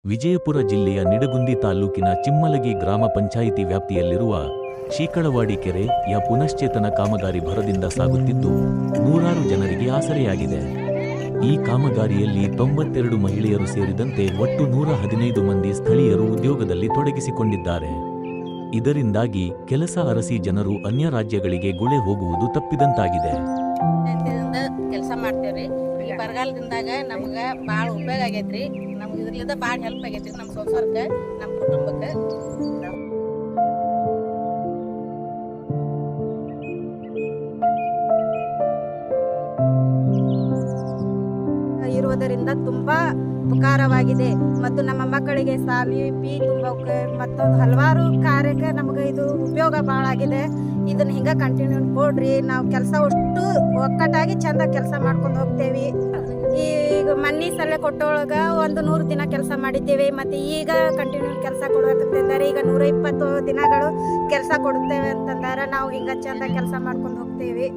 ವಿಜಯಪುರ ಜಿಲ್ಲೆಯ ನಿಡಗುಂದಿ ತಾಲ್ಲೂಕಿನ ಚಿಮ್ಮಲಗಿ ಗ್ರಾಮ ಪಂಚಾಯಿತಿ ವ್ಯಾಪ್ತಿಯಲ್ಲಿರುವ ಶೀಕಳವಾಡಿ ಕೆರೆಯ ಪುನಶ್ಚೇತನ ಕಾಮಗಾರಿ ಭರದಿಂದ ಸಾಗುತ್ತಿದ್ದು ನೂರಾರು ಜನರಿಗೆ ಆಸರೆಯಾಗಿದೆ. ಈ ಕಾಮಗಾರಿಯಲ್ಲಿ 92 ಮಹಿಳೆಯರು ಸೇರಿದಂತೆ ಒಟ್ಟು 115 ಮಂದಿ ಸ್ಥಳೀಯರು ಉದ್ಯೋಗದಲ್ಲಿ ತೊಡಗಿಸಿಕೊಂಡಿದ್ದಾರೆ. ಇದರಿಂದಾಗಿ ಕೆಲಸ ಅರಸಿ ಜನರು ಅನ್ಯ ರಾಜ್ಯಗಳಿಗೆ ಗುಳೆ ಹೋಗುವುದು ತಪ್ಪಿದಂತಾಗಿದೆ. ಕೆಲಸ ಮಾಡ್ತೇವ್ರಿ. ಈ ಬರಗಾಲದಿಂದಾಗ ನಮ್ಗೆ ಭಾಳ ಉಪಯೋಗ ಆಗೈತ್ರಿ. ನಮ್ಗೆ ಇದರಿಂದ ಭಾಳ ಹೆಲ್ಪ್ ಆಗೈತ್ರಿ ನಮ್ಮ ಸಂಸಾರಕ್ಕೆ, ನಮ್ಮ ಕುಟುಂಬಕ್ಕೆ. ಇರುವುದರಿಂದ ತುಂಬಾ ಉಪಕಾರವಾಗಿದೆ ಮತ್ತು ನಮ್ಮ ಮಕ್ಕಳಿಗೆ ಸಾಲಿ ಫೀ ತುಂಬಕ್ಕೆ ಮತ್ತೊಂದು ಹಲವಾರು ಕಾರ್ಯಕ್ಕೆ ನಮಗೆ ಇದು ಉಪಯೋಗ ಭಾಳ ಆಗಿದೆ. ಇದನ್ನ ಹಿಂಗ ಕಂಟಿನ್ಯೂ ಕೊಡ್ರಿ. ನಾವು ಕೆಲಸ ಅಷ್ಟು ಒಕ್ಕಟ್ಟಾಗಿ ಚಂದ ಕೆಲಸ ಮಾಡ್ಕೊಂಡು ಹೋಗ್ತೇವೆ. ಈಗ ಮನ್ನಿ ಸಲ ಕೊಟ್ಟೊಳಗ 100 ದಿನ ಕೆಲಸ ಮಾಡಿದ್ದೇವೆ. ಮತ್ತೆ ಈಗ ಕಂಟಿನ್ಯೂ ಕೆಲಸ ಕೊಡಬೇಕಂತಿದ್ದಾರೆ. ಈಗ 120 ದಿನಗಳು ಕೆಲಸ ಕೊಡುತ್ತೇವೆ ಅಂತಂದಾರ ನಾವು ಹಿಂಗ ಚಂದ ಕೆಲಸ ಮಾಡ್ಕೊಂಡು ಹೋಗ್ತೇವೆ.